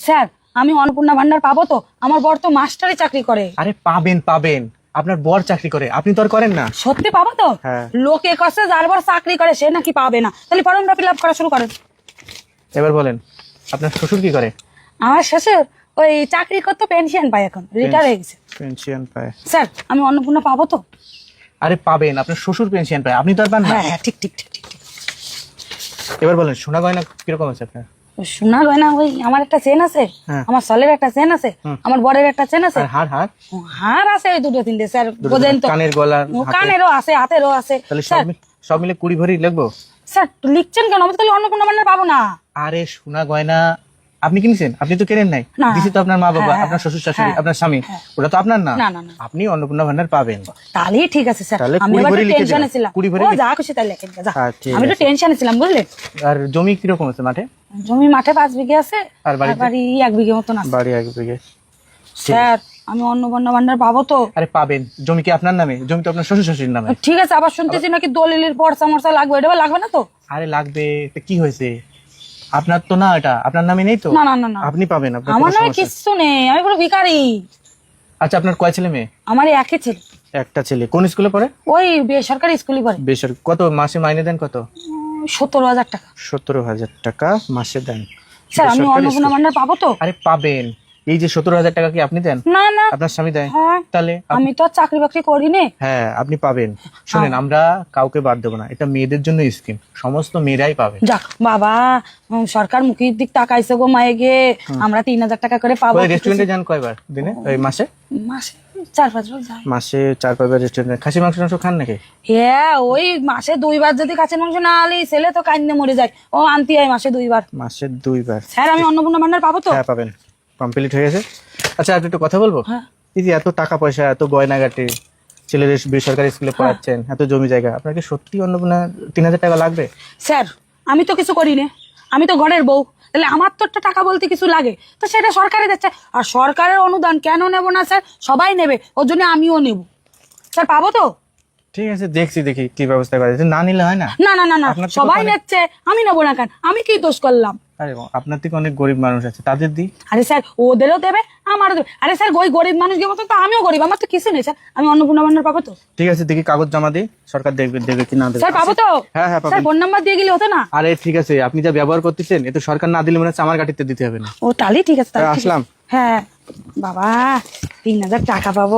Sir আমি অন্নপূর্ণা ভান্ডার পাবো তো? আমার বর তো মাস্টারি চাকরি করে। আরে পাবেন পাবেন, আপনার বর চাকরি করে, আপনি তো আর করেন না। সত্যি পাবো তো? হ্যাঁ। লোকে কষ্ট যার বর চাকরি করে সে নাকি পাবে না, তাহলে ফর্মটা ফিল আপ করা শুরু করেন। এবার বলেন, আপনার শ্বশুর কি করে? আমার শ্বশুর ওই চাকরি করতো, পেনশন পায়, এখন রিটায়ার হয়ে গেছে। পেনশন পায়? স্যার আমি অন্নপূর্ণা পাবো তো? আরে পাবেন, আপনার শ্বশুর পেনশন পায়, আপনি তো আর পান না। হ্যাঁ হ্যাঁ, ঠিক ঠিক ঠিক ঠিক ঠিক। এবার বলেন, সোনা গয়না কিরকম আছে আপনার? শোনা গয়না ওই আমার একটা চেন আছে, হ্যাঁ। আমার সলের একটা চেন আছে, আমার বরের একটা চেন আছে, আর হার হার? হার আছে ওই দুটো তিনটে স্যার, দুটো বোঝেন তো। কানের গলার, ও, হাতের? কানেরও আছে, হাতেরও আছে। তাহলে স্যার সব মিলে 20 ভরি লিখবো? স্যার লিখছেন কেন? আমি তো তাহলে অন্নপূর্ণা ভান্ডার পাবো না। আরে সোনা গয়না আপনি কিনেছেন? আপনি তো কেনেন নাই। না। দিছি তো আপনার মা বাবা, হ্যাঁ, আপনার শ্বশুর শাশুড়ি, হ্যাঁ, আপনার স্বামী। হ্যাঁ। ওটা তো আপনার না। না, না, না। আপনি অন্নপূর্ণা ভান্ডার পাবেন। তাহলেই ঠিক আছে স্যার, তাহলে আমি 20 এবার ভরি লিখে টেনশনে দিলাম। ছিলাম। 20 ভরি ও লিখে- যা খুশি তাই লেখেন, যা। হ্যাঁ, ঠিক আমি তো আছে। টেনশনে ছিলাম, বুঝলেন। আর জমি কিরকম আছে মাঠে? জমি মাঠে 5 বিঘে আছে, আর বাড়িতে? বাড়ি 1 বিঘে মতন আছে। বাড়ি 1 বিঘে। স্যার আমি অন্নপূর্ণা ভান্ডার পাবো তো? আরে পাবেন। জমি কি আপনার নামে? জমি তো আপনার শ্বশুর শাশুড়ির নামে। ঠিক আছে, আবার শুনতেছি নাকি দলিলের পর্চা মর্চা লাগবে, এটা আবার লাগবে না তো? আরে লাগবে, তো কি হয়েছে? আপনার তো না, এটা আপনার নামে নেই তো। না, না, না, না। আপনি পাবেন, আপনার আমার কোনো নামে সমস্যা নেই। কিচ্ছু নেই, আমি পুরো ভিখারি। আচ্ছা, আপনার কয় ছেলে মেয়ে? আমার একই ছেলে, একটা ছেলে। কোন স্কুলে পড়ে? ওই বেসরকারি স্কুলে পড়ে। বেসরকারি। কত মাসে মাইনে দেন? কত? 17,000 টাকা। 17,000 টাকা মাসে দেন? স্যার আমি বেসরকারি অন্নপূর্ণা স্কুল। ভান্ডার পাবো তো? আরে পাবেন। এই যে 17,000 টাকা কি আপনি দেন? না না। আপনার স্বামী দেয়? হ্যাঁ। তাহলে আমি তো আর চাকরি বাকরি করি নে। হ্যাঁ, আপনি পাবেন। শুনেন, আমরা কাউকে বাদ দেবো না, এটা মেয়েদের জন্য স্কিম, সমস্ত মেয়েরাই পাবে। যাক বাবা, সরকার মুখের দিক তাকাইছে গো মায়ে গে, আমরা 3,000 টাকা করে পাবো। ওই রেস্টুরেন্টে যান কয়বার দিনে, ওই মাসে? মাসে 4-5 বার যাই। মাসে 4-5 বার রেস্টুরেন্টে। খাসি মাংস টাংস খান নাকি? হ্যাঁ, ওই মাসে 2 বার যদি কাছের মাংস না আলি ছেলে তো কান্দে মরে যায়, ও আনতে হয় মাসে 2 বার। মাসে 2 বার? স্যার আমি অন্নপূর্ণা ভান্ডার পাবো তো? হ্যাঁ পাবেন, কমপ্লিট হয়ে গেছে। আচ্ছা, আপনি একটু কথা বলবো? হ্যাঁ। এই যে এত টাকা পয়সা, এত গয়নাগাটি, ছেলেদের বেসরকারি স্কুলে পড়াচ্ছেন, এত জমি জায়গা, আপনার কি সত্যি অন্নপূর্ণা 3,000 টাকা লাগবে? স্যার আমি তো কিছু করি না, আমি তো ঘরের বউ, তাহলে আমার তো একটা টাকা বলতে কিছু লাগে, তো সেটা সরকারে দিচ্ছে। আর সরকারের অনুদান কেন নেব না স্যার? সবাই নেবে, ওর জন্য আমিও নেব। স্যার পাবো তো? ঠিক আছে, দেখি কি ব্যবস্থা করা যায়। না নিলে হয় না? না না না না, আপনার তো সবাই অনেক- নিচ্ছে, আমি নেবো না কেন? আমি কি দোষ করলাম? আরে আপনার থেকে অনেক গরিব মানুষ আছে, তাদের দিই। আরে স্যার ওদেরও দেবে, আমারও দেবে। আরে স্যার ওই গরিব মানুষদের মতো তো আমিও গরিব, আমার তো কিছু নেই স্যার, আমি অন্নপূর্ণা ভান্ডার পাবো তো? ঠিক আছে, দেখি কাগজ জমা দিই, সরকার দেখবে দেবে কি না দেবে। স্যার পাবো তো? হ্যাঁ হ্যাঁ স্যার পাবেন। ফোন নাম্বার দিয়ে গেলে হতো না? আরে ঠিক আছে, আপনি যা ব্যবহার করতেছেন, এ তো সরকার না দিলে মনে হচ্ছে আমার গাড়িতে দিতে হবে না। ও তাহলে ঠিক আছে, তাহলে ঠিক আছে। আসলাম। হ্যাঁ বাবা, 3,000 টাকা পাবো।